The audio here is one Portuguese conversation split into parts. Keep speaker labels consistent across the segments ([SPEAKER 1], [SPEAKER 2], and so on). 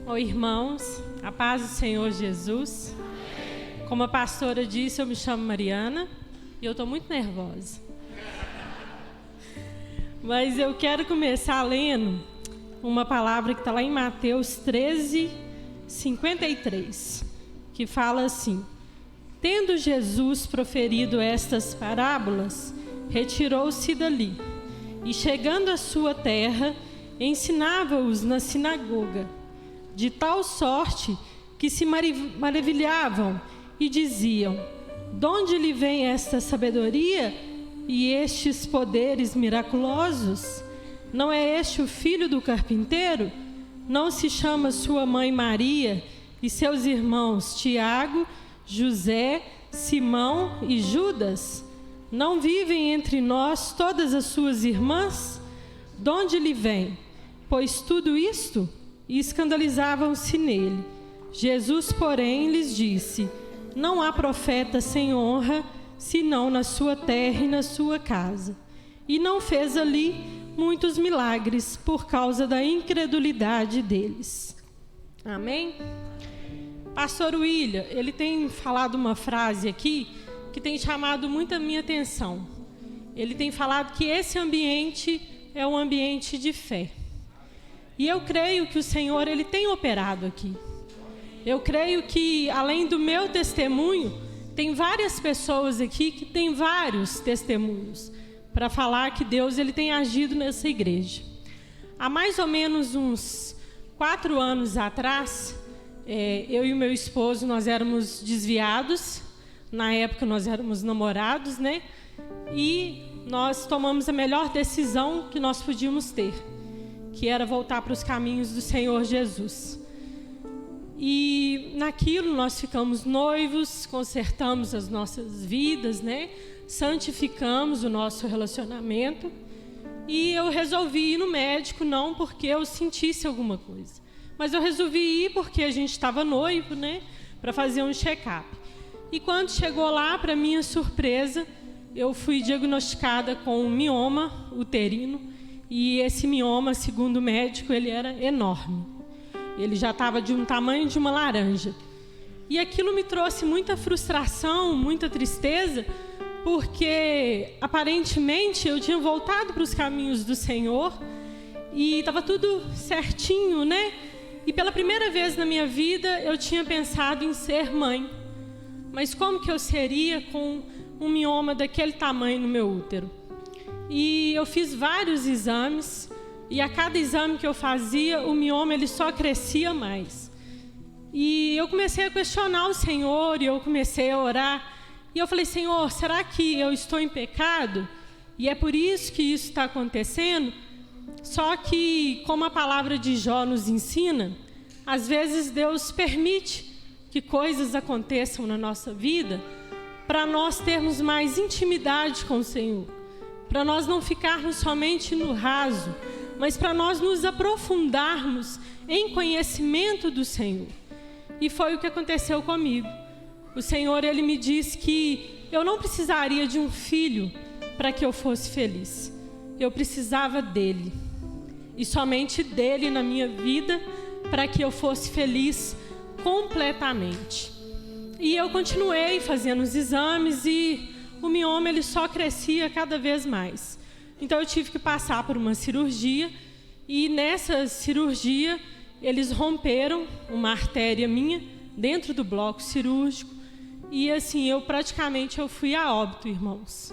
[SPEAKER 1] Oi, irmãos, a paz do Senhor Jesus. Como a pastora disse, eu me chamo Mariana e eu estou muito nervosa. Mas eu quero começar lendo uma palavra que está lá em Mateus 13:53, que fala assim: Tendo Jesus proferido estas parábolas, retirou-se dali, e chegando à sua terra, ensinava-os na sinagoga, de tal sorte que se maravilhavam e diziam: de onde lhe vem esta sabedoria e estes poderes miraculosos? Não é este o filho do carpinteiro? Não se chama sua mãe Maria e seus irmãos Tiago, José, Simão e Judas? Não vivem entre nós todas as suas irmãs? De onde lhe vem, pois, tudo isto? E escandalizavam-se nele. Jesus, porém, lhes disse: Não há profeta sem honra, senão na sua terra e na sua casa. E não fez ali muitos milagres por causa da incredulidade deles. Amém? Pastor William, ele tem falado uma frase aqui que tem chamado muito a minha atenção. Ele tem falado que esse ambiente é um ambiente de fé. E eu creio que o Senhor, ele tem operado aqui. Eu creio que, além do meu testemunho, tem várias pessoas aqui que têm vários testemunhos para falar que Deus, ele tem agido nessa igreja. Há mais ou menos uns 4 anos atrás, eu e o meu esposo, nós éramos desviados. Na época nós éramos namorados, né? E nós tomamos a melhor decisão que nós podíamos ter, que era voltar para os caminhos do Senhor Jesus. E naquilo nós ficamos noivos, consertamos as nossas vidas, né? Santificamos o nosso relacionamento. E eu resolvi ir no médico, não porque eu sentisse alguma coisa, mas eu resolvi ir porque a gente estava noivo, né? Para fazer um check-up. E quando chegou lá, para minha surpresa, eu fui diagnosticada com um mioma uterino. E esse mioma, segundo o médico, ele era enorme. Ele já estava de um tamanho de uma laranja. E aquilo me trouxe muita frustração, muita tristeza, porque aparentemente eu tinha voltado para os caminhos do Senhor e estava tudo certinho, né? E pela primeira vez na minha vida eu tinha pensado em ser mãe. Mas como que eu seria com um mioma daquele tamanho no meu útero? E eu fiz vários exames, e a cada exame que eu fazia, o mioma ele só crescia mais. E eu comecei a questionar o Senhor, e eu comecei a orar. E eu falei: Senhor, será que eu estou em pecado? E é por isso que isso está acontecendo? Só que, como a palavra de Jó nos ensina, às vezes Deus permite que coisas aconteçam na nossa vida para nós termos mais intimidade com o Senhor, para nós não ficarmos somente no raso, mas para nós nos aprofundarmos em conhecimento do Senhor. E foi o que aconteceu comigo. O Senhor, ele me disse que eu não precisaria de um filho para que eu fosse feliz. Eu precisava dele, e somente dele na minha vida, para que eu fosse feliz completamente. E eu continuei fazendo os exames e o mioma ele só crescia cada vez mais. Então eu tive que passar por uma cirurgia, e nessa cirurgia eles romperam uma artéria minha dentro do bloco cirúrgico, e assim, eu fui a óbito, irmãos.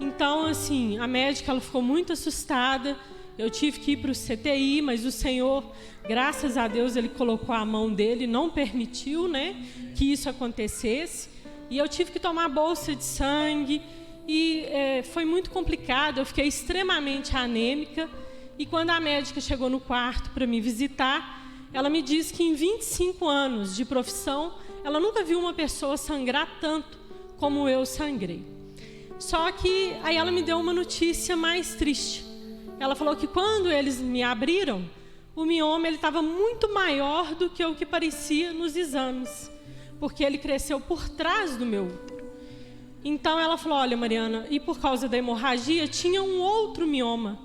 [SPEAKER 1] Então assim, a médica ela ficou muito assustada. Eu tive que ir para o CTI, mas o Senhor, graças a Deus, ele colocou a mão dele, não permitiu, né, que isso acontecesse. E eu tive que tomar bolsa de sangue, e foi muito complicado. Eu fiquei extremamente anêmica. E quando a médica chegou no quarto para me visitar, ela me disse que em 25 anos de profissão, ela nunca viu uma pessoa sangrar tanto como eu sangrei. Só que aí ela me deu uma notícia mais triste. Ela falou que quando eles me abriram, o mioma estava muito maior do que o que parecia nos exames, porque ele cresceu por trás do meu útero. Então ela falou: olha, Mariana, e por causa da hemorragia tinha um outro mioma,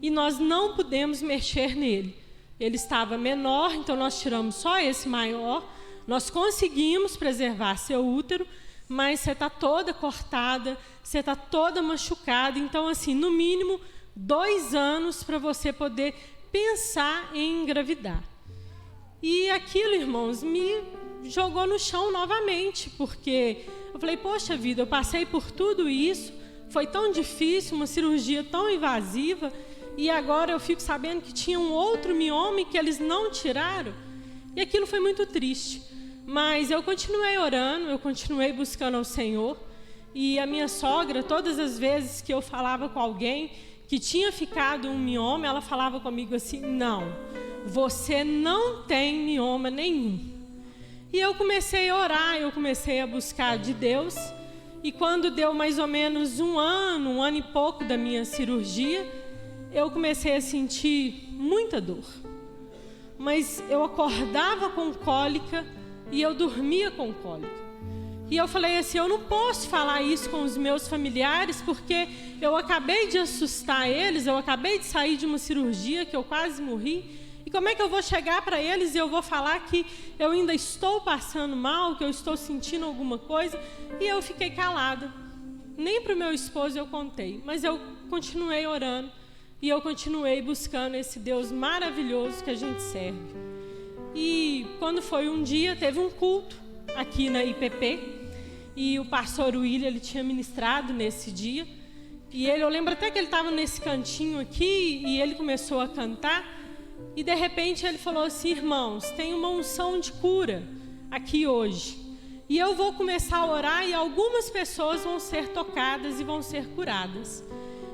[SPEAKER 1] e nós não pudemos mexer nele. ele estava menor, então nós tiramos só esse maior. Nós conseguimos preservar seu útero, mas você está toda cortada, você está toda machucada. Então, assim, no mínimo 2 anos para você poder pensar em engravidar. E aquilo, irmãos, me jogou no chão novamente, porque eu falei, poxa vida, eu passei por tudo isso, foi tão difícil, uma cirurgia tão invasiva, e agora eu fico sabendo que tinha um outro mioma que eles não tiraram. E aquilo foi muito triste. Mas eu continuei orando, eu continuei buscando ao Senhor. E a minha sogra, todas as vezes que eu falava com alguém que tinha ficado um mioma, ela falava comigo assim, não, você não tem mioma nenhum. E eu comecei a orar, eu comecei a buscar de Deus. E quando deu mais ou menos um ano e pouco da minha cirurgia, eu comecei a sentir muita dor. Mas eu acordava com cólica e eu dormia com cólica. E eu falei assim, eu não posso falar isso com os meus familiares, porque eu acabei de assustar eles, eu acabei de sair de uma cirurgia que eu quase morri. E como é que eu vou chegar para eles e eu vou falar que eu ainda estou passando mal, que eu estou sentindo alguma coisa? E eu fiquei calada. Nem para o meu esposo eu contei, mas eu continuei orando e eu continuei buscando esse Deus maravilhoso que a gente serve. E quando foi um dia, teve um culto aqui na IPP, e o pastor William, ele tinha ministrado nesse dia, e eu lembro até que ele estava nesse cantinho aqui, e ele começou a cantar, e de repente ele falou assim, irmãos, tem uma unção de cura aqui hoje, e eu vou começar a orar, e algumas pessoas vão ser tocadas e vão ser curadas.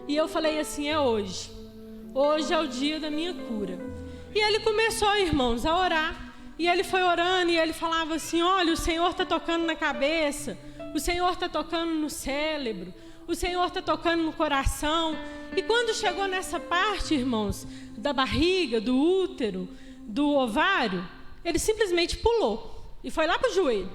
[SPEAKER 1] E eu falei assim, é hoje é o dia da minha cura. E ele começou, irmãos, a orar. E ele foi orando e ele falava assim, olha, o Senhor está tocando na cabeça, o Senhor está tocando no cérebro, o Senhor está tocando no coração. E quando chegou nessa parte, irmãos, da barriga, do útero, do ovário, ele simplesmente pulou e foi lá para o joelho.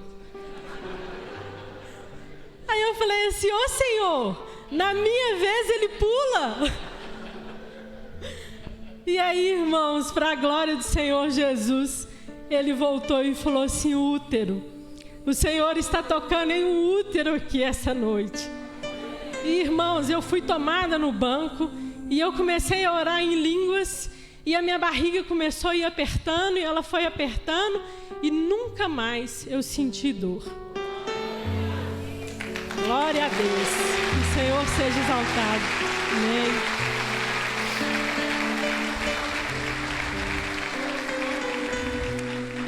[SPEAKER 1] Aí eu falei assim, ô Senhor, na minha vez ele pula. E aí, irmãos, para a glória do Senhor Jesus, ele voltou e falou assim, útero, o Senhor está tocando em um útero aqui essa noite. E, irmãos, eu fui tomada no banco e eu comecei a orar em línguas e a minha barriga começou a ir apertando e ela foi apertando e nunca mais eu senti dor. Glória a Deus, que o Senhor seja exaltado. Amém.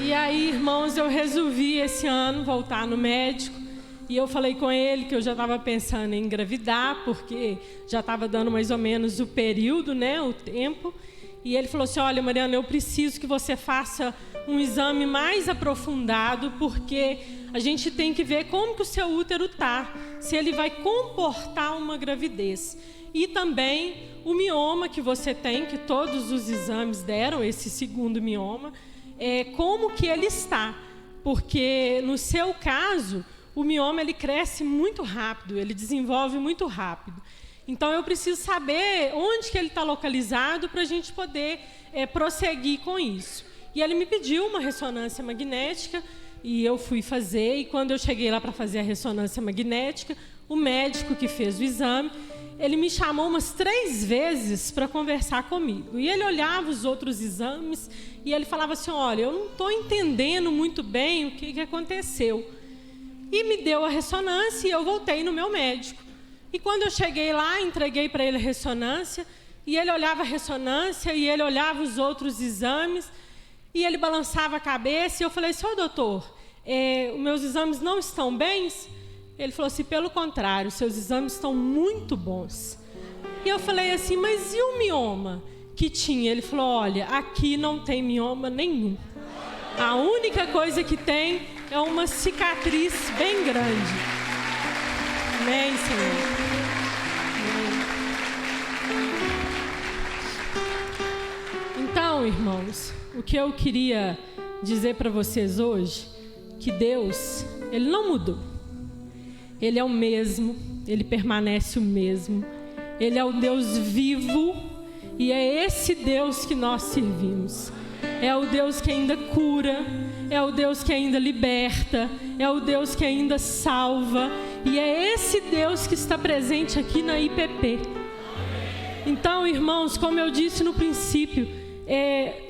[SPEAKER 1] E aí, irmãos, eu resolvi esse ano voltar no médico. E eu falei com ele que eu já estava pensando em engravidar, porque já estava dando mais ou menos o período, né, o tempo. E ele falou assim, olha, Mariana, eu preciso que você faça um exame mais aprofundado, porque a gente tem que ver como que o seu útero está, se ele vai comportar uma gravidez. E também o mioma que você tem, que todos os exames deram, esse segundo mioma, como que ele está, porque no seu caso o mioma ele cresce muito rápido, ele desenvolve muito rápido. Então eu preciso saber onde que ele está localizado para a gente poder prosseguir com isso. E ele me pediu uma ressonância magnética e eu fui fazer. E quando eu cheguei lá para fazer a ressonância magnética, o médico que fez o exame, ele me chamou umas 3 vezes para conversar comigo. E ele olhava os outros exames e ele falava assim, olha, eu não estou entendendo muito bem o que aconteceu. E me deu a ressonância e eu voltei no meu médico. E quando eu cheguei lá, entreguei para ele a ressonância, e ele olhava a ressonância, e ele olhava os outros exames, e ele balançava a cabeça, e eu falei assim, ô doutor, os meus exames não estão bens? Ele falou assim, pelo contrário, seus exames estão muito bons. E eu falei assim, mas e o mioma que tinha? Ele falou, olha, aqui não tem mioma nenhum. A única coisa que tem é uma cicatriz bem grande. Amém, Senhor. Amém. Então, irmãos, o que eu queria dizer para vocês hoje, que Deus, Ele não mudou. Ele é o mesmo, Ele permanece o mesmo. Ele é o Deus vivo e é esse Deus que nós servimos. é o Deus que ainda cura, é o Deus que ainda liberta, é o Deus que ainda salva, e é esse Deus que está presente aqui na IPP. Então, irmãos, como eu disse no princípio,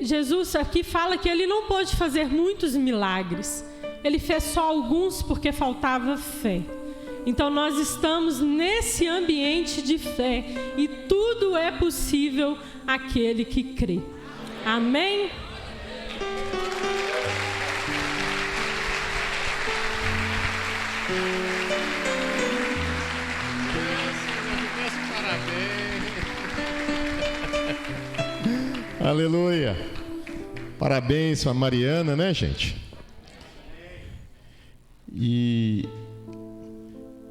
[SPEAKER 1] Jesus aqui fala que ele não pôde fazer muitos milagres, ele fez só alguns porque faltava fé. Então nós estamos nesse ambiente de fé, e tudo é possível àquele que crê. Amém?
[SPEAKER 2] Aleluia. Parabéns a Mariana, né, gente? E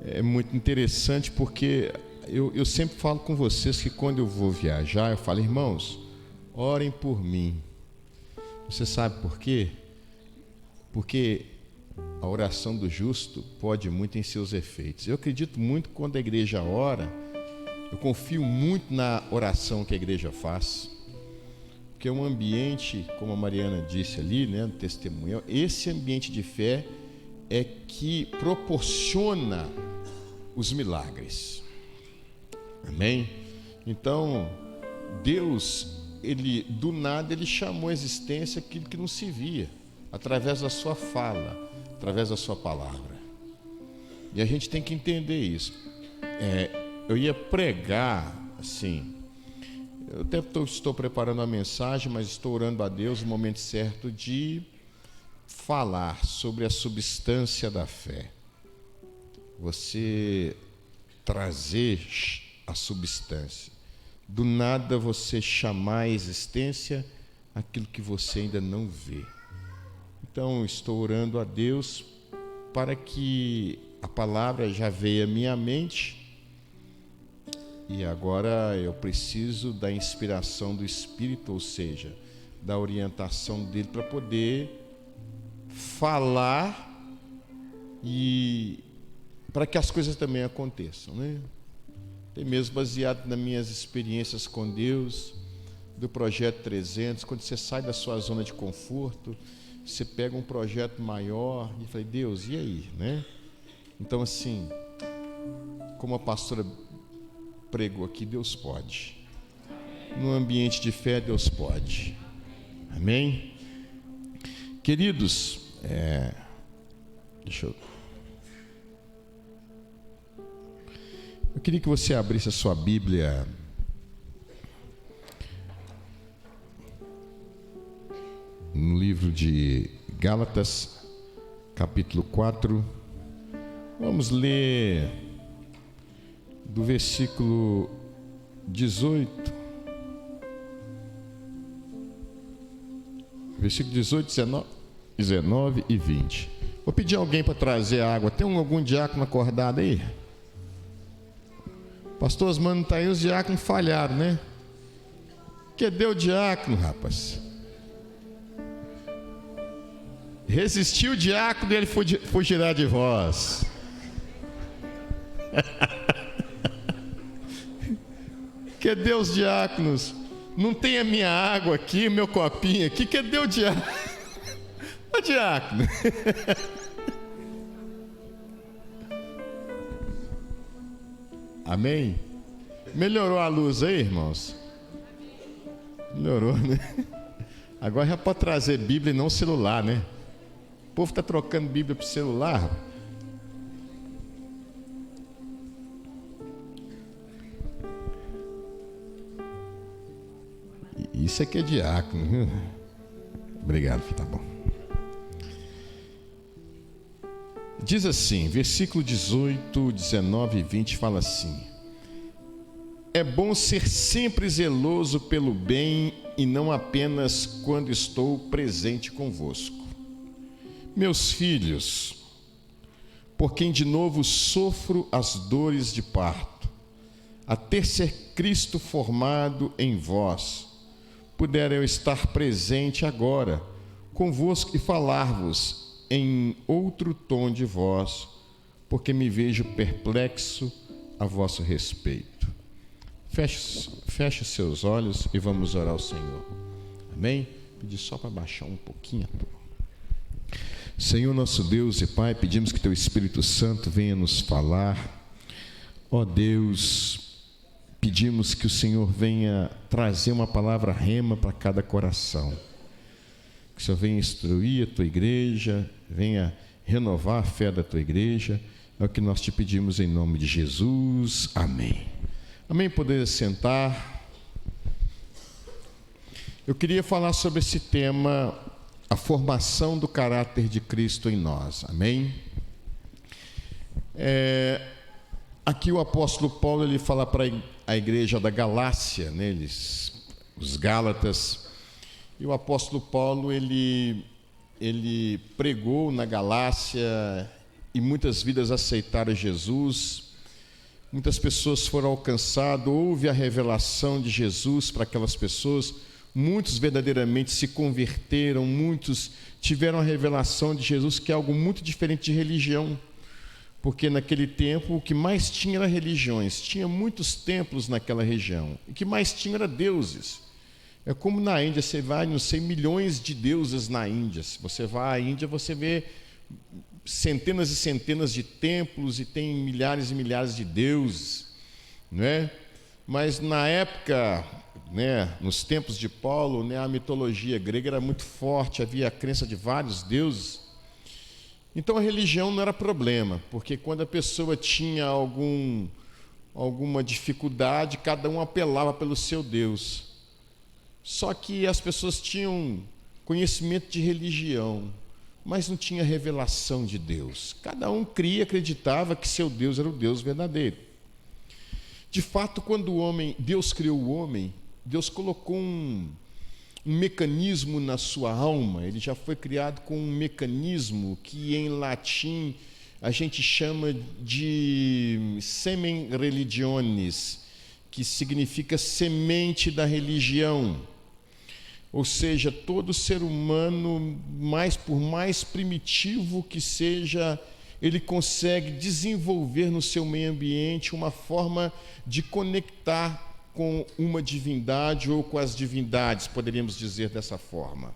[SPEAKER 2] é muito interessante porque eu sempre falo com vocês que quando eu vou viajar, eu falo: irmãos, orem por mim. Você sabe por quê? Porque a oração do justo pode muito em seus efeitos. Eu acredito muito quando a igreja ora, eu confio muito na oração que a igreja faz, porque é um ambiente, como a Mariana disse ali, né, no testemunho, esse ambiente de fé é que proporciona os milagres. Amém? Então, Deus, ele do nada, ele chamou à existência aquilo que não se via, através da sua fala, através da sua palavra. E a gente tem que entender isso. Eu ia pregar assim, eu até estou preparando a mensagem, mas estou orando a Deus no momento certo de falar sobre a substância da fé. Você trazer a substância. Do nada você chamar à existência aquilo que você ainda não vê. Então, estou orando a Deus para que a palavra já veio à minha mente, e agora eu preciso da inspiração do Espírito, ou seja, da orientação dele para poder falar e para que as coisas também aconteçam, né? Tem mesmo baseado nas minhas experiências com Deus, do Projeto 300, quando você sai da sua zona de conforto, você pega um projeto maior e fala: Deus, e aí, né? Então, assim, como a pastora pregou aqui, Deus pode. No ambiente de fé, Deus pode. Amém? Queridos, eu queria que você abrisse a sua Bíblia no livro de Gálatas, capítulo 4. Vamos ler do versículo 18. Versículo 18, 19 e 20. Vou pedir alguém para trazer água. Tem algum diácono acordado aí? Pastor Osmano está aí, os diáconos falharam, né? Cadê o diácono, rapaz? Resistiu o diácono e ele fugirá de vós. Cadê os diáconos? Não tem a minha água aqui, meu copinho aqui. Cadê o diácono? O diácono. Amém? Melhorou a luz aí, irmãos? Melhorou, né? Agora já pode trazer Bíblia e não celular, né? O povo está trocando Bíblia para o celular. Isso aqui é diácono, viu? Obrigado, filho, tá bom. Diz assim, versículo 18, 19 e 20 fala assim: é bom ser sempre zeloso pelo bem e não apenas quando estou presente convosco. Meus filhos, por quem de novo sofro as dores de parto, até ser Cristo formado em vós, pudera eu estar presente agora convosco e falar-vos em outro tom de voz, porque me vejo perplexo a vosso respeito. Feche seus olhos e vamos orar ao Senhor. Amém? Pedir só para baixar um pouquinho. Senhor nosso Deus e Pai, pedimos que Teu Espírito Santo venha nos falar. Ó Deus, pedimos que o Senhor venha trazer uma palavra rema para cada coração. Que o Senhor venha instruir a Tua igreja, venha renovar a fé da Tua igreja. É o que nós te pedimos em nome de Jesus. Amém. Amém. Poder sentar. Eu queria falar sobre esse tema, a formação do caráter de Cristo em nós. Amém? Aqui o apóstolo Paulo, ele fala para a igreja da Galácia, né, os Gálatas, e o apóstolo Paulo, ele pregou na Galácia e muitas vidas aceitaram Jesus, muitas pessoas foram alcançadas, houve a revelação de Jesus para aquelas pessoas, muitos verdadeiramente se converteram, muitos tiveram a revelação de Jesus, que é algo muito diferente de religião, porque naquele tempo o que mais tinha era religiões, tinha muitos templos naquela região, o que mais tinha era deuses. É como na Índia, você vai, não sei, milhões de deuses na Índia. Se você vai à Índia, você vê centenas e centenas de templos e tem milhares e milhares de deuses, não é? Mas na época, né, nos tempos de Paulo, né, a mitologia grega era muito forte, havia a crença de vários deuses. Então a religião não era problema, porque quando a pessoa tinha alguma dificuldade, cada um apelava pelo seu Deus. Só que as pessoas tinham conhecimento de religião, mas não tinha revelação de Deus. Cada um cria, acreditava que seu Deus era o Deus verdadeiro. De fato, quando Deus criou o homem, Deus colocou um mecanismo na sua alma. Ele já foi criado com um mecanismo que em latim a gente chama de semen religionis, que significa semente da religião. Ou seja, todo ser humano, por mais primitivo que seja, ele consegue desenvolver no seu meio ambiente uma forma de conectar com uma divindade ou com as divindades, poderíamos dizer dessa forma.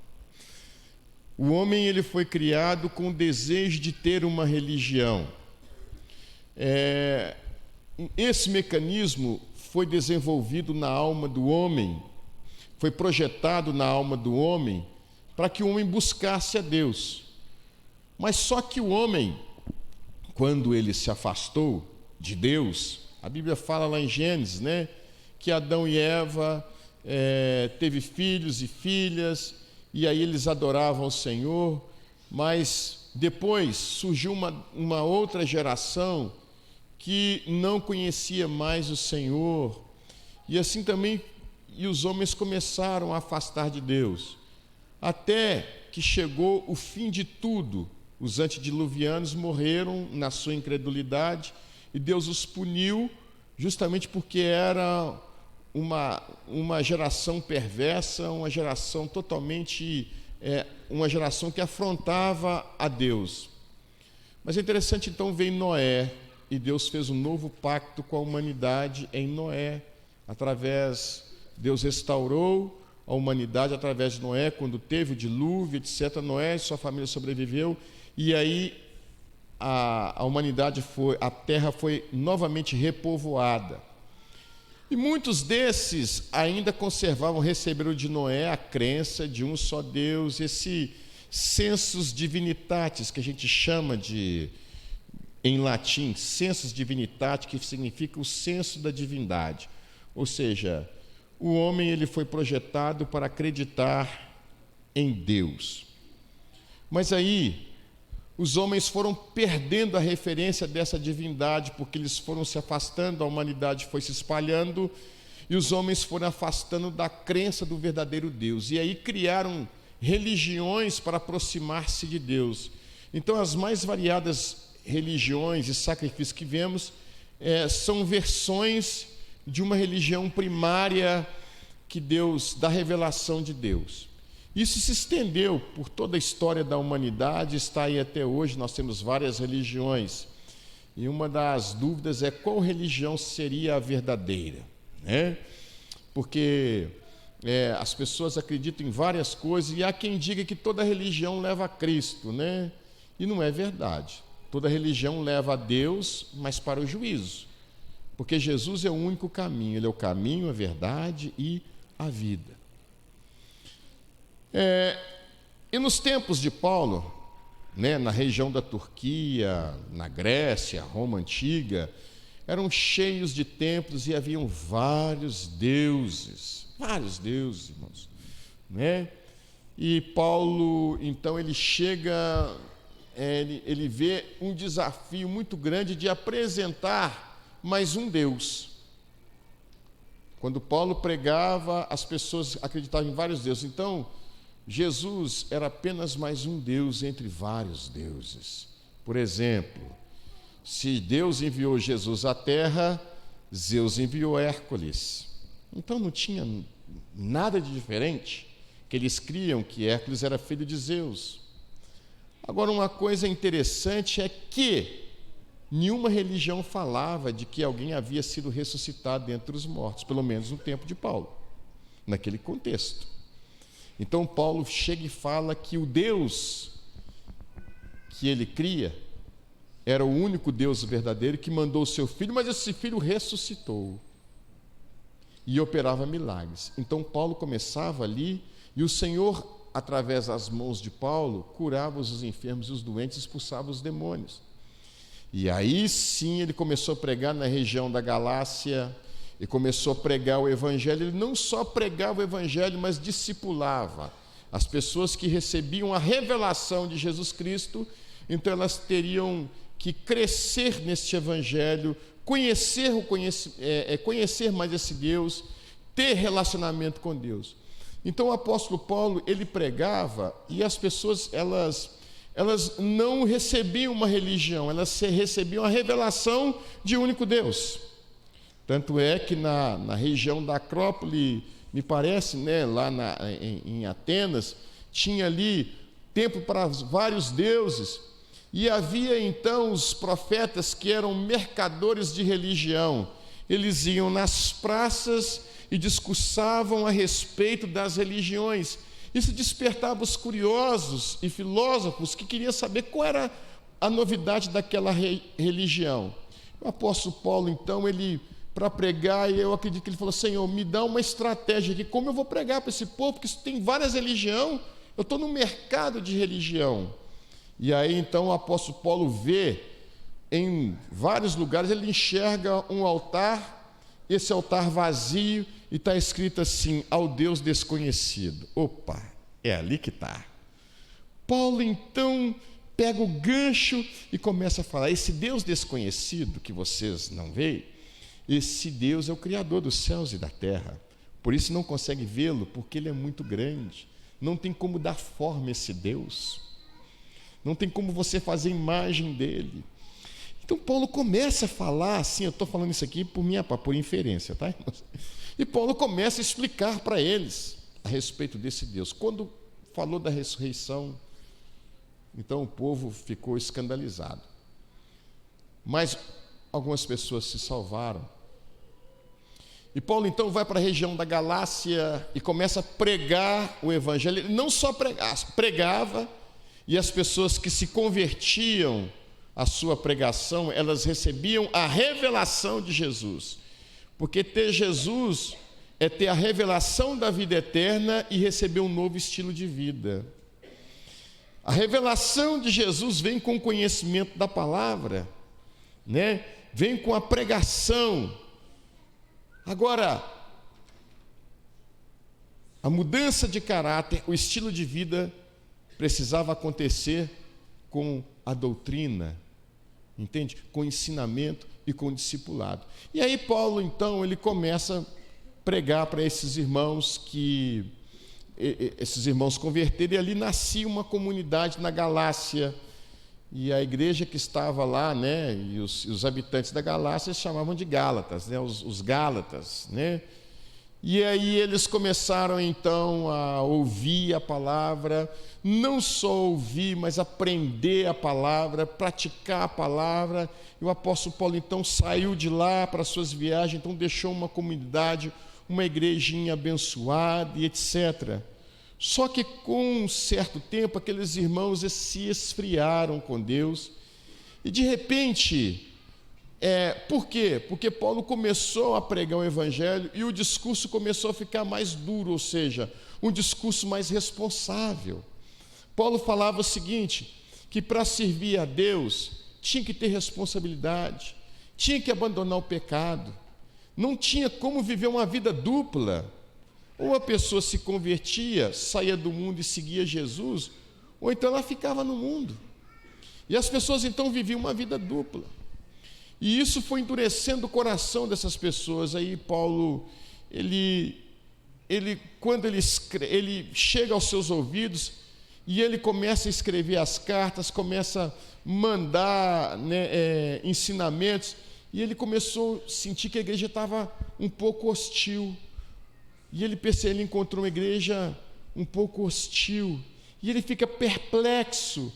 [SPEAKER 2] O homem, ele foi criado com o desejo de ter uma religião. Esse mecanismo foi desenvolvido na alma do homem, foi projetado na alma do homem para que o homem buscasse a Deus. Mas só que o homem, quando ele se afastou de Deus, a Bíblia fala lá em Gênesis, né, que Adão e Eva teve filhos e filhas, e aí eles adoravam o Senhor, mas depois surgiu uma outra geração que não conhecia mais o Senhor, e assim também os homens começaram a afastar de Deus, até que chegou o fim de tudo. Os antediluvianos morreram na sua incredulidade, e Deus os puniu justamente porque era uma geração perversa, uma geração totalmente, uma geração que afrontava a Deus. Mas é interessante, então, veio Noé, e Deus fez um novo pacto com a humanidade em Noé, Deus restaurou a humanidade através de Noé, quando teve o dilúvio, etc. Noé e sua família sobreviveu, e aí a humanidade a terra foi novamente repovoada. E muitos desses ainda receberam de Noé a crença de um só Deus, esse sensus divinitatis, que a gente chama em latim, sensus divinitatis, que significa o senso da divindade. Ou seja, o homem, ele foi projetado para acreditar em Deus. Mas aí, os homens foram perdendo a referência dessa divindade, porque eles foram se afastando, a humanidade foi se espalhando, e os homens foram afastando da crença do verdadeiro Deus. E aí criaram religiões para aproximar-se de Deus. Então, as mais variadas religiões e sacrifícios que vemos são versões de uma religião primária da revelação de Deus. Isso se estendeu por toda a história da humanidade, está aí até hoje. Nós temos várias religiões, e uma das dúvidas é qual religião seria a verdadeira, né? Porque as pessoas acreditam em várias coisas, e há quem diga que toda religião leva a Cristo, né? E não é verdade. Toda religião leva a Deus, mas para o juízo. Porque Jesus é o único caminho, Ele é o caminho, a verdade e a vida. E nos tempos de Paulo, né, na região da Turquia, na Grécia, Roma Antiga, eram cheios de templos e haviam vários deuses, irmãos, né? E Paulo, então, ele chega, ele vê um desafio muito grande de apresentar mais um Deus. Quando Paulo pregava, as pessoas acreditavam em vários deuses. Então, Jesus era apenas mais um Deus entre vários deuses. Por exemplo, se Deus enviou Jesus à terra, Zeus enviou Hércules. Então não tinha nada de diferente, que eles criam que Hércules era filho de Zeus. Agora, uma coisa interessante é que nenhuma religião falava de que alguém havia sido ressuscitado dentre os mortos, pelo menos no tempo de Paulo, naquele contexto. Então Paulo chega e fala que o Deus que ele cria era o único Deus verdadeiro, que mandou o seu filho, mas esse filho ressuscitou e operava milagres. Então Paulo começava ali, e o Senhor, através das mãos de Paulo, curava os enfermos e os doentes, expulsava os demônios. E aí sim ele começou a pregar na região da Galácia, e começou a pregar o Evangelho. Ele não só pregava o Evangelho, mas discipulava as pessoas que recebiam a revelação de Jesus Cristo. Então elas teriam que crescer neste Evangelho, conhecer mais esse Deus, ter relacionamento com Deus. Então o apóstolo Paulo, ele pregava, e as pessoas, elas não recebiam uma religião, elas recebiam a revelação de um único Deus. Tanto é que na região da Acrópole, me parece, né, lá em Atenas, tinha ali templo para vários deuses, e havia então os profetas que eram mercadores de religião. Eles iam nas praças e discursavam a respeito das religiões. Isso despertava os curiosos e filósofos que queriam saber qual era a novidade daquela religião. O apóstolo Paulo, então, ele, para pregar, e eu acredito que ele falou: Senhor, me dá uma estratégia aqui, como eu vou pregar para esse povo, porque tem várias religiões, eu estou no mercado de religião. E aí então o apóstolo Paulo vê em vários lugares, ele enxerga um altar, esse altar vazio, e está escrito assim: ao Deus desconhecido. Opa, é ali que está. Paulo então pega o gancho e começa a falar: esse Deus desconhecido que vocês não veem, esse Deus é o Criador dos céus e da terra. Por isso não consegue vê-lo, porque ele é muito grande. Não tem como dar forma a esse Deus. Não tem como você fazer imagem dele. Então Paulo começa a falar assim, eu estou falando isso aqui por inferência, tá, irmãos? E Paulo começa a explicar para eles a respeito desse Deus. Quando falou da ressurreição, então o povo ficou escandalizado. Mas algumas pessoas se salvaram. E Paulo então vai para a região da Galácia e começa a pregar o Evangelho. Ele não só pregava, e as pessoas que se convertiam à sua pregação, elas recebiam a revelação de Jesus. Porque ter Jesus é ter a revelação da vida eterna e receber um novo estilo de vida. A revelação de Jesus vem com o conhecimento da palavra, né? Vem com a pregação. Agora, a mudança de caráter, o estilo de vida, precisava acontecer com a doutrina, entende? Com o ensinamento e com o discipulado. E aí Paulo, então, ele começa a pregar para esses irmãos converterem, e ali nascia uma comunidade na Galácia, e a igreja que estava lá, né, e os habitantes da Galácia chamavam de Gálatas, né, os Gálatas, né? E aí eles começaram então a ouvir a palavra, não só ouvir, mas aprender a palavra, praticar a palavra. E o apóstolo Paulo então saiu de lá para suas viagens, então deixou uma comunidade, uma igrejinha abençoada e etc. Só que com um certo tempo, aqueles irmãos se esfriaram com Deus. E de repente, por quê? Porque Paulo começou a pregar o evangelho e o discurso começou a ficar mais duro, ou seja, um discurso mais responsável. Paulo falava o seguinte, que para servir a Deus tinha que ter responsabilidade, tinha que abandonar o pecado, não tinha como viver uma vida dupla. Ou a pessoa se convertia, saía do mundo e seguia Jesus, ou então ela ficava no mundo. E as pessoas então viviam uma vida dupla. E isso foi endurecendo o coração dessas pessoas. Aí Paulo, quando ele chega aos seus ouvidos e ele começa a escrever as cartas, começa a mandar ensinamentos, e ele começou a sentir que a igreja estava um pouco hostil. E ele encontrou uma igreja um pouco hostil. E ele fica perplexo,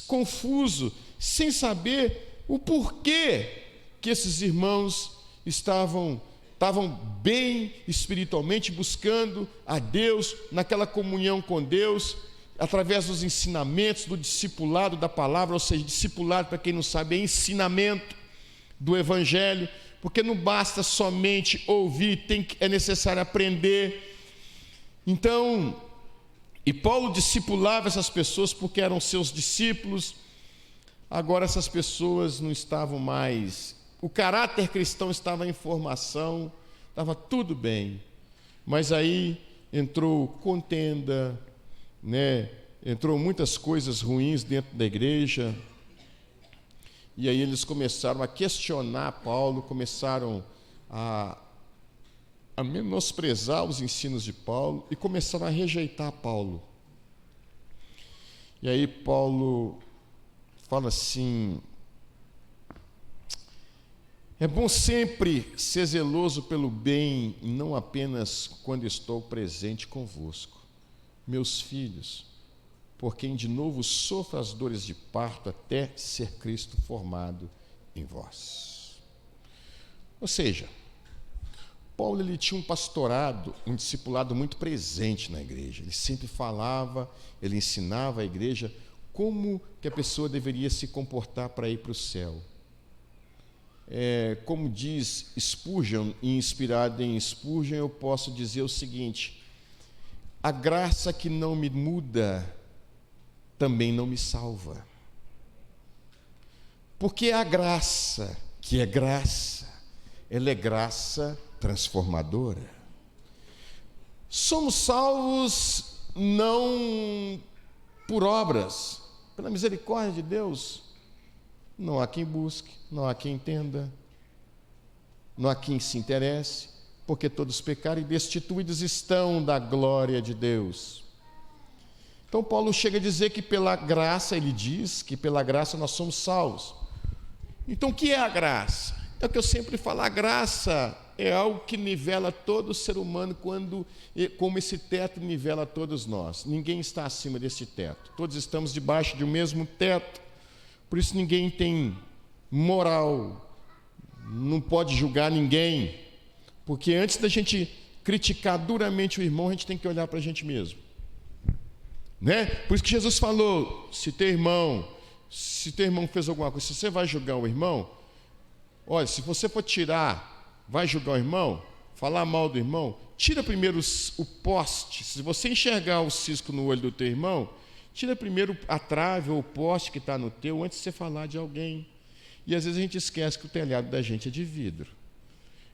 [SPEAKER 2] confuso, sem saber o porquê que esses irmãos estavam bem espiritualmente, buscando a Deus, naquela comunhão com Deus, através dos ensinamentos, do discipulado da palavra. Ou seja, discipulado, para quem não sabe, é ensinamento do evangelho, porque não basta somente ouvir, é necessário aprender. Então, e Paulo discipulava essas pessoas porque eram seus discípulos. Agora essas pessoas não estavam mais, o caráter cristão estava em formação, estava tudo bem, mas aí entrou contenda, entrou muitas coisas ruins dentro da igreja. E aí eles começaram a questionar Paulo, começaram a menosprezar os ensinos de Paulo e começaram a rejeitar Paulo. E aí Paulo fala assim: é bom sempre ser zeloso pelo bem, e não apenas quando estou presente convosco, meus filhos, por quem de novo sofro as dores de parto até ser Cristo formado em vós. Ou seja, Paulo ele tinha um pastorado, um discipulado muito presente na igreja. Ele sempre falava, ele ensinava a igreja como que a pessoa deveria se comportar para ir para o céu. Como diz Spurgeon, e inspirado em Spurgeon, eu posso dizer o seguinte: a graça que não me muda também não me salva. Porque a graça, que é graça, ela é graça transformadora. Somos salvos não por obras, pela misericórdia de Deus. Não há quem busque, não há quem entenda, não há quem se interesse, porque todos pecaram e destituídos estão da glória de Deus. Então Paulo chega a dizer que pela graça, ele diz que pela graça nós somos salvos. Então o que é a graça? É o que eu sempre falo, a graça é algo que nivela todo ser humano, como esse teto nivela todos nós. Ninguém está acima desse teto, todos estamos debaixo de um mesmo teto, por isso ninguém tem moral, não pode julgar ninguém, porque antes da gente criticar duramente o irmão, a gente tem que olhar para a gente mesmo. Por isso que Jesus falou: se teu irmão fez alguma coisa, se você vai julgar o irmão, olha, se você for vai julgar o irmão, falar mal do irmão, tira primeiro o poste. Se você enxergar o cisco no olho do teu irmão, tira primeiro a trave ou o poste que está no teu, antes de você falar de alguém. E às vezes a gente esquece que o telhado da gente é de vidro.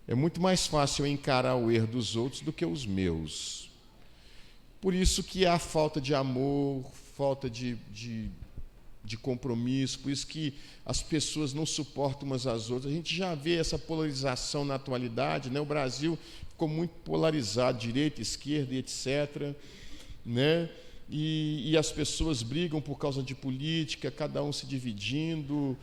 [SPEAKER 2] É muito mais fácil eu encarar o erro dos outros do que os meus. Por isso que há falta de amor, falta de compromisso, por isso que as pessoas não suportam umas às outras. A gente já vê essa polarização na atualidade, O Brasil ficou muito polarizado, direita, esquerda e etc. E as pessoas brigam por causa de política, cada um se dividindo,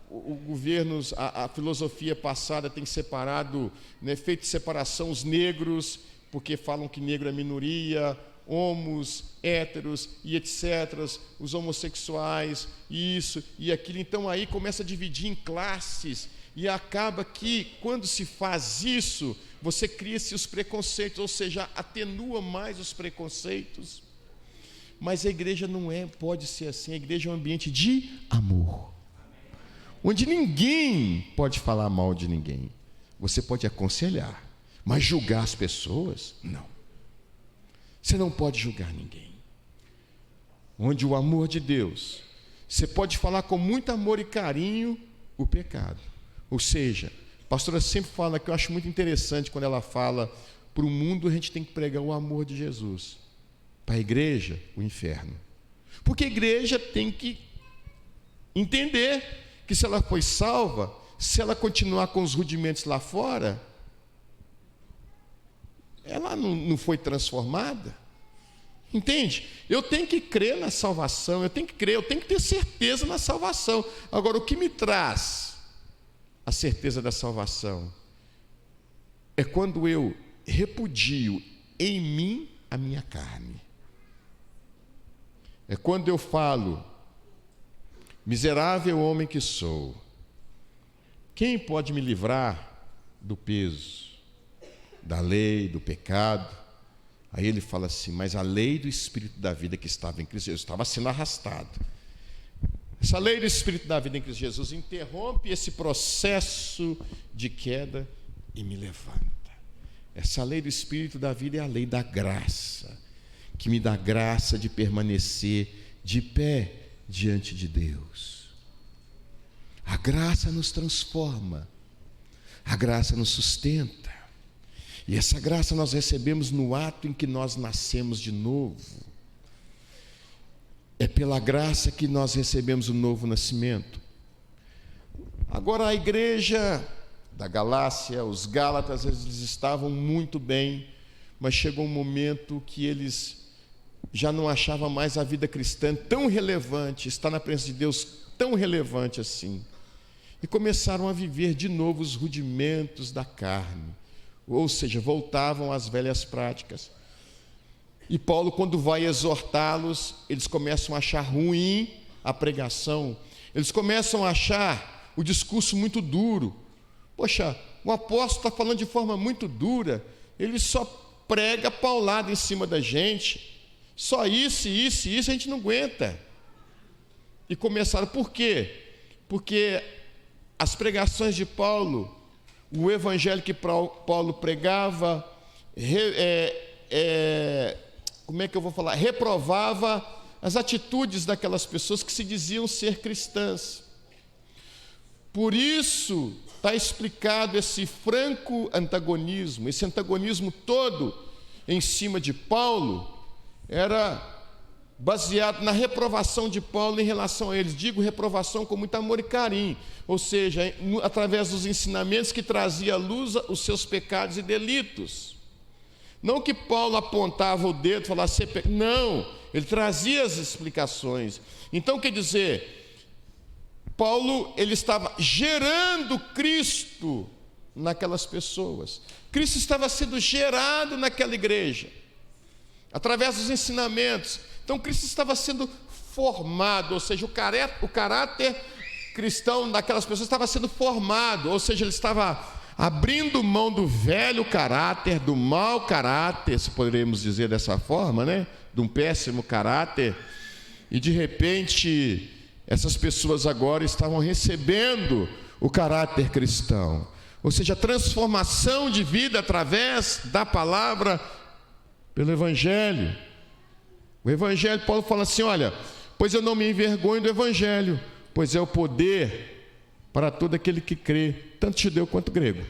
[SPEAKER 2] o governo, a filosofia passada tem separado, feito separação os negros, porque falam que negro é minoria, homos, héteros e etc., os homossexuais, isso e aquilo. Então aí começa a dividir em classes, E acaba que, quando se faz isso, você cria-se os preconceitos, ou seja, atenua mais os preconceitos. Mas a igreja não pode ser assim. A igreja é um ambiente de amor, onde ninguém pode falar mal de ninguém. Você pode aconselhar, mas julgar as pessoas, não. Você não pode julgar ninguém. Onde o amor de Deus, você pode falar com muito amor e carinho o pecado. Ou seja, a pastora sempre fala, que eu acho muito interessante quando ela fala, para o mundo a gente tem que pregar o amor de Jesus, para a igreja, o inferno. Porque a igreja tem que entender que se ela foi salva, se ela continuar com os rudimentos lá fora, ela não foi transformada. Entende? Eu tenho que crer na salvação, eu tenho que ter certeza na salvação. Agora, o que me traz a certeza da salvação é quando eu repudio em mim a minha carne. É quando eu falo: miserável homem que sou, quem pode me livrar do peso, da lei, do pecado? Aí ele fala assim: mas a lei do Espírito da vida que estava em Cristo Jesus, estava sendo arrastado. Essa lei do Espírito da vida em Cristo Jesus interrompe esse processo de queda e me levanta. Essa lei do Espírito da vida é a lei da graça, que me dá graça de permanecer de pé diante de Deus. A graça nos transforma, a graça nos sustenta. E essa graça nós recebemos no ato em que nós nascemos de novo. É pela graça que nós recebemos o novo nascimento. Agora, a igreja da Galácia, os Gálatas, eles estavam muito bem, mas chegou um momento que eles já não achavam mais a vida cristã tão relevante, estar na presença de Deus tão relevante assim. E começaram a viver de novo os rudimentos da carne. Ou seja, voltavam às velhas práticas. E Paulo, quando vai exortá-los, eles começam a achar ruim a pregação, eles começam a achar o discurso muito duro. Poxa, o apóstolo está falando de forma muito dura, ele só prega paulada em cima da gente, só isso, a gente não aguenta. E começaram, por quê? Porque as pregações de Paulo, o evangelho que Paulo pregava, reprovava as atitudes daquelas pessoas que se diziam ser cristãs. Por isso está explicado esse franco antagonismo, esse antagonismo todo em cima de Paulo, era baseado na reprovação de Paulo em relação a eles. Digo reprovação com muito amor e carinho, ou seja, através dos ensinamentos que trazia à luz os seus pecados e delitos. Não que Paulo apontava o dedo e falava, não, ele trazia as explicações. Então, quer dizer, Paulo, ele estava gerando Cristo naquelas pessoas. Cristo estava sendo gerado naquela igreja, através dos ensinamentos. Então, Cristo estava sendo formado, ou seja, o caráter cristão daquelas pessoas estava sendo formado, ou seja, ele estava abrindo mão do velho caráter, do mau caráter, se poderíamos dizer dessa forma, né? De um péssimo caráter, e de repente, essas pessoas agora estavam recebendo o caráter cristão, ou seja, a transformação de vida através da palavra, pelo Evangelho. O Evangelho, Paulo fala assim, olha, pois eu não me envergonho do Evangelho, pois é o poder para todo aquele que crê, tanto judeu quanto grego.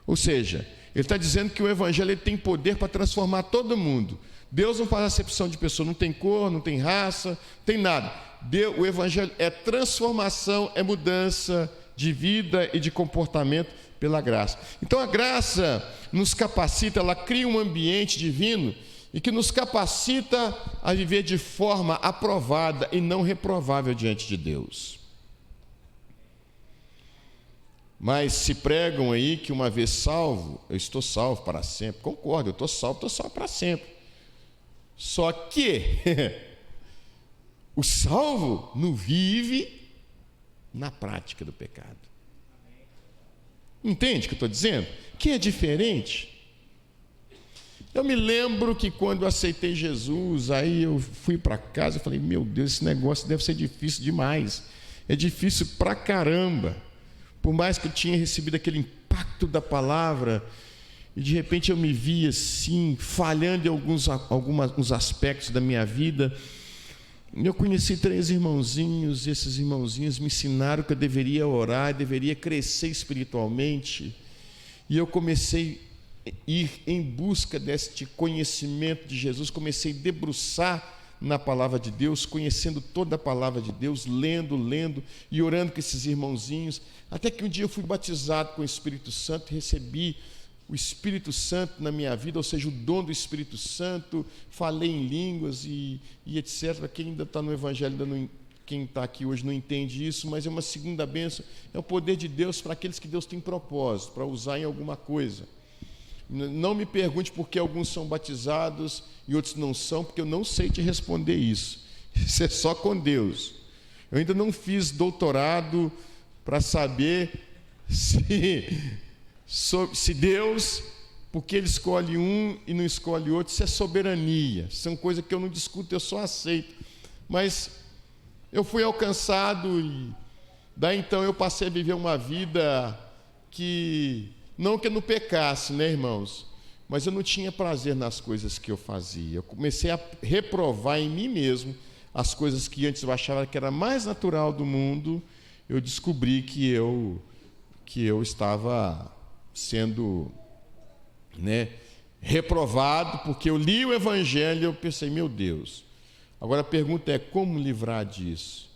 [SPEAKER 2] Ou seja, ele está dizendo que o Evangelho ele tem poder para transformar todo mundo. Deus não faz acepção de pessoa, não tem cor, não tem raça, não tem nada. O Evangelho é transformação, é mudança de vida e de comportamento pela graça. Então a graça nos capacita, ela cria um ambiente divino e que nos capacita a viver de forma aprovada e não reprovável diante de Deus. Mas se pregam aí que uma vez salvo, eu estou salvo para sempre. Concordo, eu estou salvo para sempre. Só que o salvo não vive na prática do pecado. Entende o que eu estou dizendo? Que é diferente. Eu me lembro que quando eu aceitei Jesus, aí eu fui para casa e falei, meu Deus, esse negócio deve ser difícil demais. É difícil pra caramba. Por mais que eu tinha recebido aquele impacto da palavra, e de repente eu me via assim, falhando em alguns aspectos da minha vida. Eu conheci 3 irmãozinhos, e esses irmãozinhos me ensinaram que eu deveria orar, deveria crescer espiritualmente. E eu comecei ir em busca deste conhecimento de Jesus, comecei a debruçar na palavra de Deus, conhecendo toda a palavra de Deus, lendo e orando com esses irmãozinhos, até que um dia eu fui batizado com o Espírito Santo, recebi o Espírito Santo na minha vida, ou seja, o dom do Espírito Santo, falei em línguas e etc. Quem ainda está no Evangelho, quem está aqui hoje não entende isso, mas é uma segunda bênção, é o poder de Deus para aqueles que Deus tem propósito, para usar em alguma coisa. Não me pergunte por que alguns são batizados e outros não são, porque eu não sei te responder isso. Isso é só com Deus. Eu ainda não fiz doutorado para saber se Deus, porque Ele escolhe um e não escolhe outro, isso é soberania. São coisas que eu não discuto, eu só aceito. Mas eu fui alcançado e daí então eu passei a viver uma vida que... Não que eu não pecasse, né, irmãos? Mas eu não tinha prazer nas coisas que eu fazia. Eu comecei a reprovar em mim mesmo as coisas que antes eu achava que era mais natural do mundo. Eu descobri que eu estava sendo, né, reprovado, porque eu li o Evangelho e eu pensei, meu Deus. Agora a pergunta é, como livrar disso?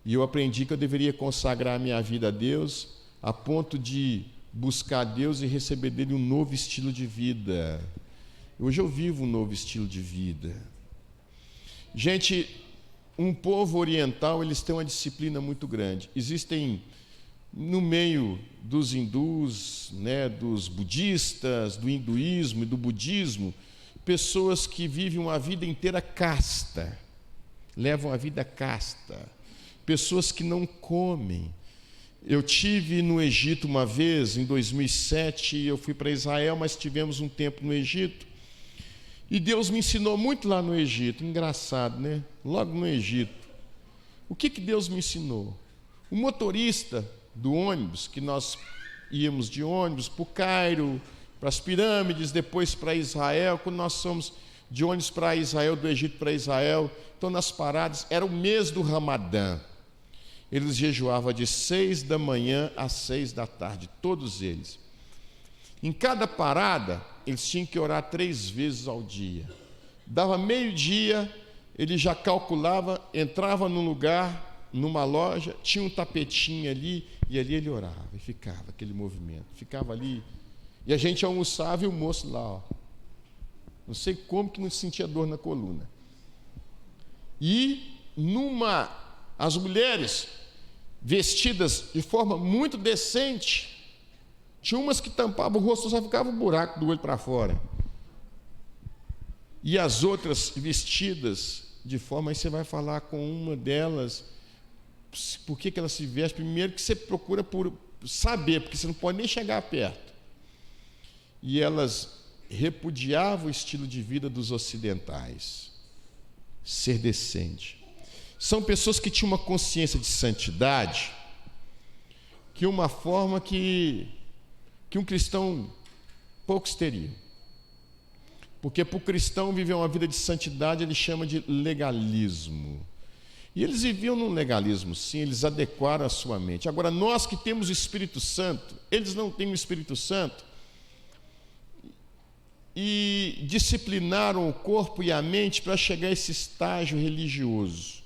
[SPEAKER 2] E eu aprendi que eu deveria consagrar a minha vida a Deus a ponto de buscar Deus e receber dele um novo estilo de vida. Hoje eu vivo um novo estilo de vida. Gente, um povo oriental, eles têm uma disciplina muito grande. Existem no meio dos hindus, né, dos budistas, do hinduísmo e do budismo, pessoas que vivem uma vida inteira casta, levam a vida casta, pessoas que não comem. Eu tive no Egito uma vez, em 2007, eu fui para Israel, mas tivemos um tempo no Egito. E Deus me ensinou muito lá no Egito, engraçado, né? Logo no Egito. O que Deus me ensinou? O motorista do ônibus, que nós íamos de ônibus para o Cairo, para as pirâmides, depois para Israel, quando nós fomos de ônibus para Israel, do Egito para Israel, então nas paradas, era o mês do Ramadã. Eles jejuavam de 6 da manhã às 6 da tarde, todos eles. Em cada parada, eles tinham que orar 3 vezes ao dia. Dava meio-dia, ele já calculava, entrava num lugar, numa loja, tinha um tapetinho ali, e ali ele orava, e ficava aquele movimento, ficava ali. E a gente almoçava e o moço lá, ó. Não sei como que não sentia dor na coluna. E as mulheres vestidas de forma muito decente, tinha umas que tampavam o rosto, só ficava um buraco do olho para fora. E as outras vestidas de forma, aí você vai falar com uma delas, por que ela se veste? Primeiro que você procura por saber, porque você não pode nem chegar perto. E elas repudiavam o estilo de vida dos ocidentais, ser decente. São pessoas que tinham uma consciência de santidade, que uma forma que um cristão poucos teriam. Porque para o cristão viver uma vida de santidade, ele chama de legalismo. E eles viviam num legalismo, sim, eles adequaram a sua mente. Agora, nós que temos o Espírito Santo, eles não têm o Espírito Santo, e disciplinaram o corpo e a mente para chegar a esse estágio religioso.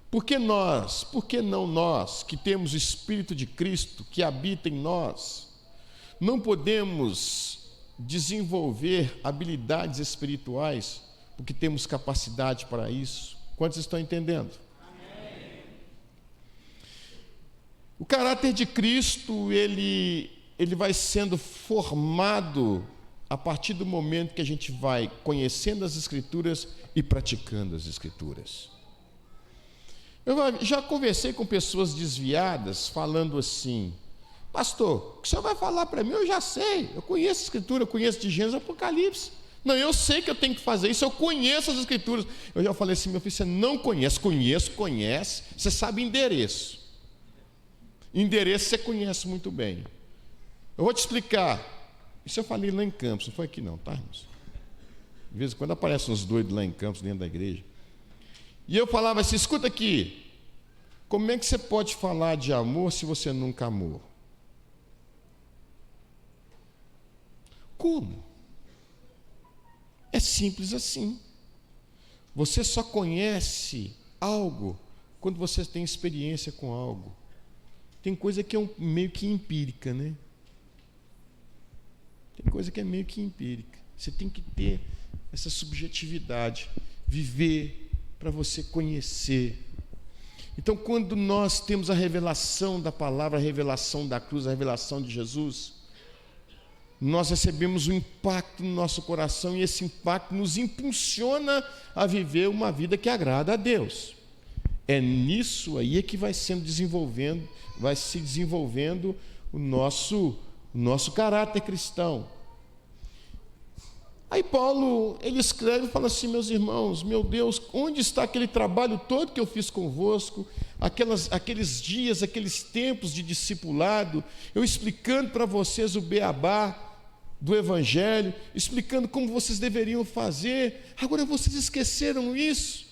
[SPEAKER 2] Por que não nós, que temos o Espírito de Cristo, que habita em nós, não podemos desenvolver habilidades espirituais, porque temos capacidade para isso? Quantos estão entendendo? Amém. O caráter de Cristo, ele vai sendo formado a partir do momento que a gente vai conhecendo as Escrituras e praticando as Escrituras. Eu já conversei com pessoas desviadas, falando assim, pastor, o que o senhor vai falar para mim? Eu já sei, eu conheço a Escritura, eu conheço de Gênesis a Apocalipse. Não, eu sei que eu tenho que fazer isso, eu conheço as Escrituras. Eu já falei assim, meu filho, você não conhece, conhece, você sabe endereço. Endereço você conhece muito bem. Eu vou te explicar. Isso eu falei lá em Campos, não foi aqui não, tá, irmãos? De vez em quando aparecem uns doidos lá em Campos, dentro da igreja. E eu falava assim, escuta aqui, como é que você pode falar de amor se você nunca amou? Como? É simples assim. Você só conhece algo quando você tem experiência com algo. Tem coisa que é meio que empírica, né? Tem coisa que é meio que empírica. Você tem que ter essa subjetividade, viver para você conhecer. Então, quando nós temos a revelação da palavra, a revelação da cruz, a revelação de Jesus, nós recebemos um impacto no nosso coração e esse impacto nos impulsiona a viver uma vida que agrada a Deus. É nisso aí que vai se desenvolvendo o nosso caráter cristão. Aí Paulo, ele escreve e fala assim, meus irmãos, meu Deus, onde está aquele trabalho todo que eu fiz convosco, aqueles dias, aqueles tempos de discipulado, eu explicando para vocês o beabá do Evangelho, explicando como vocês deveriam fazer, agora vocês esqueceram isso?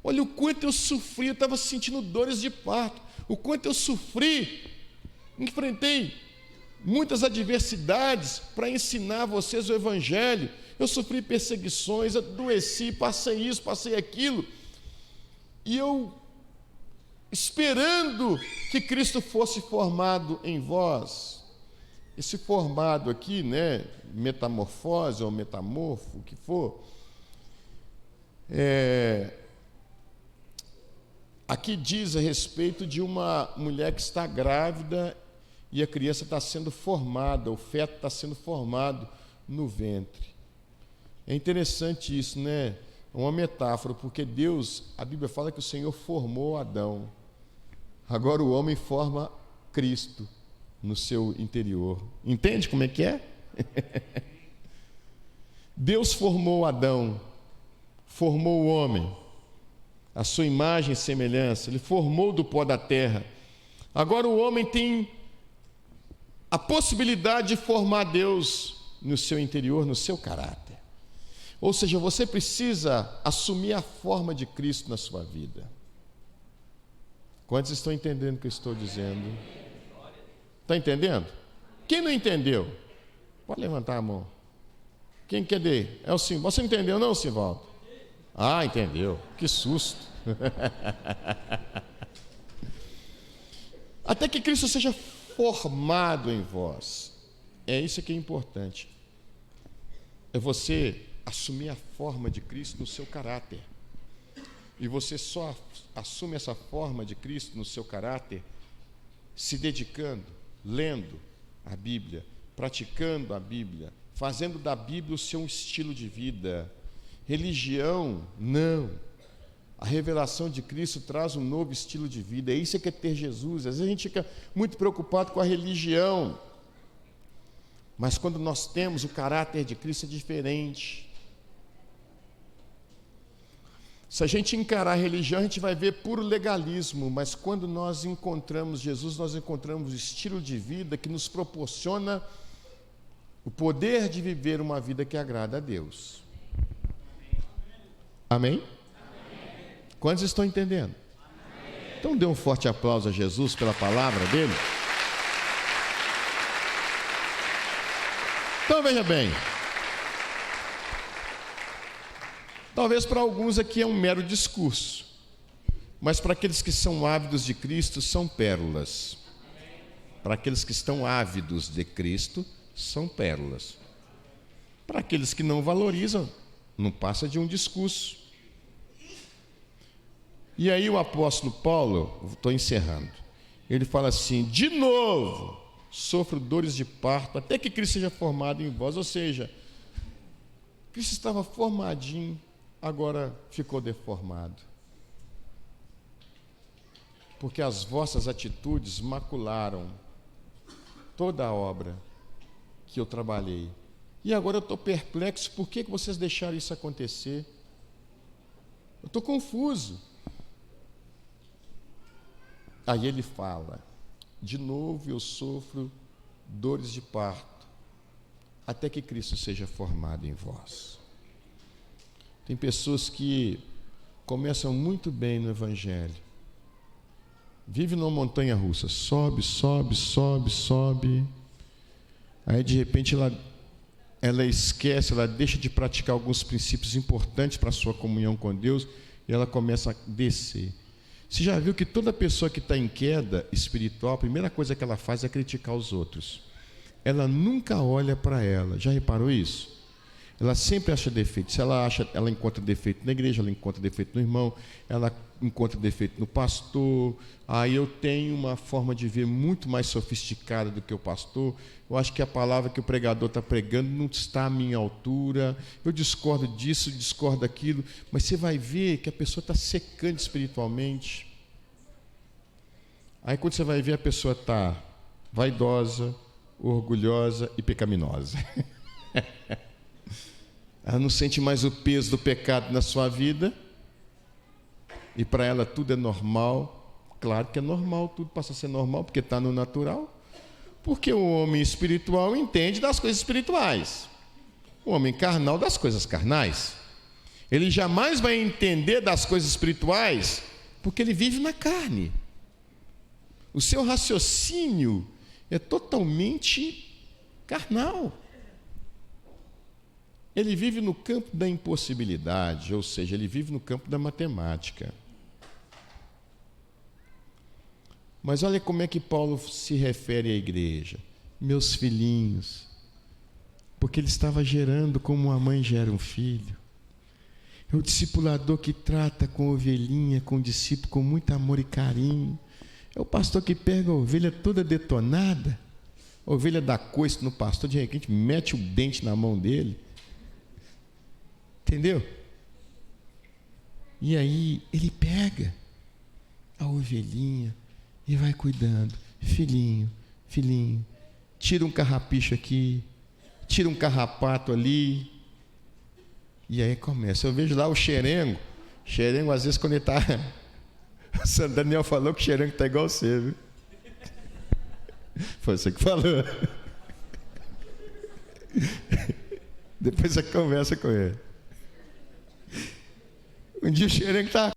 [SPEAKER 2] Olha o quanto eu sofri, eu estava sentindo dores de parto, o quanto eu sofri, enfrentei muitas adversidades para ensinar vocês o Evangelho, eu sofri perseguições, adoeci, passei isso, passei aquilo, e eu esperando que Cristo fosse formado em vós. Esse formado aqui, né, metamorfose ou metamorfo, o que for, aqui diz a respeito de uma mulher que está grávida e a criança está sendo formada, o feto está sendo formado no ventre. É interessante isso, né? É uma metáfora, porque Deus, a Bíblia fala que o Senhor formou Adão. Agora o homem forma Cristo no seu interior. Entende como é que é? Deus formou Adão, formou o homem, a sua imagem e semelhança, ele formou do pó da terra. Agora o homem tem a possibilidade de formar Deus no seu interior, no seu caráter. Ou seja, você precisa assumir a forma de Cristo na sua vida. Quantos estão entendendo o que eu estou dizendo? Está entendendo? Quem não entendeu? Pode levantar a mão. Quem quer dizer? É o Simvaldo. Você entendeu não, Simvaldo? Ah, entendeu. Que susto. Até que Cristo seja formado em vós. É isso que é importante. É você assumir a forma de Cristo no seu caráter. E você só assume essa forma de Cristo no seu caráter se dedicando, lendo a Bíblia, praticando a Bíblia, fazendo da Bíblia o seu estilo de vida. Religião, não. A revelação de Cristo traz um novo estilo de vida. É isso que é ter Jesus. Às vezes a gente fica muito preocupado com a religião, mas quando nós temos o caráter de Cristo é diferente. Se a gente encarar a religião, a gente vai ver puro legalismo, mas quando nós encontramos Jesus, nós encontramos o estilo de vida que nos proporciona o poder de viver uma vida que agrada a Deus. Amém? Quantos estão entendendo? Então dê um forte aplauso a Jesus pela palavra dele. Então veja bem, talvez para alguns aqui é um mero discurso, mas para aqueles que são ávidos de Cristo são pérolas. Para aqueles que estão ávidos de Cristo são pérolas. Para aqueles que não valorizam, não passa de um discurso. E aí o apóstolo Paulo, estou encerrando, ele fala assim: de novo sofro dores de parto até que Cristo seja formado em vós. Ou seja, Cristo estava formadinho, agora ficou deformado, porque as vossas atitudes macularam toda a obra que eu trabalhei. E agora eu estou perplexo, por que vocês deixaram isso acontecer? Eu estou confuso. Aí ele fala, de novo eu sofro dores de parto, até que Cristo seja formado em vós. Tem pessoas que começam muito bem no Evangelho, vive numa montanha russa, sobe, sobe, sobe, sobe, aí de repente ela esquece, ela deixa de praticar alguns princípios importantes para a sua comunhão com Deus, e ela começa a descer. Você já viu que toda pessoa que está em queda espiritual, a primeira coisa que ela faz é criticar os outros. Ela nunca olha para ela. Já reparou isso? Ela sempre acha defeito. Se ela encontra defeito na igreja, ela encontra defeito no irmão, ela encontra defeito no pastor. Aí eu tenho uma forma de ver muito mais sofisticada do que o pastor. Eu acho que a palavra que o pregador está pregando não está à minha altura. Eu discordo disso, discordo daquilo. Mas você vai ver que a pessoa está secando espiritualmente. Aí quando você vai ver, a pessoa está vaidosa, orgulhosa e pecaminosa. Ela não sente mais o peso do pecado na sua vida, e para ela tudo é normal. Claro que é normal, tudo passa a ser normal, porque está no natural. Porque o homem espiritual entende das coisas espirituais, o homem carnal das coisas carnais. Ele jamais vai entender das coisas espirituais, porque ele vive na carne. O seu raciocínio é totalmente carnal. Ele vive no campo da impossibilidade, ou seja, ele vive no campo da matemática. Mas olha como é que Paulo se refere à igreja. Meus filhinhos, porque ele estava gerando como uma mãe gera um filho. É o discipulador que trata com a ovelhinha, com o discípulo com muito amor e carinho. É o pastor que pega a ovelha toda detonada, a ovelha dá coice no pastor, de repente mete o dente na mão dele. Entendeu? E aí ele pega a ovelhinha e vai cuidando. Filhinho, filhinho, tira um carrapicho aqui, tira um carrapato ali. E aí começa. Eu vejo lá o xerengo. Xerengo, às vezes, quando ele está... O Santo Daniel falou que o xerengo está igual você, viu? Foi você que falou. Depois você conversa com ele. Um dia o xerengo está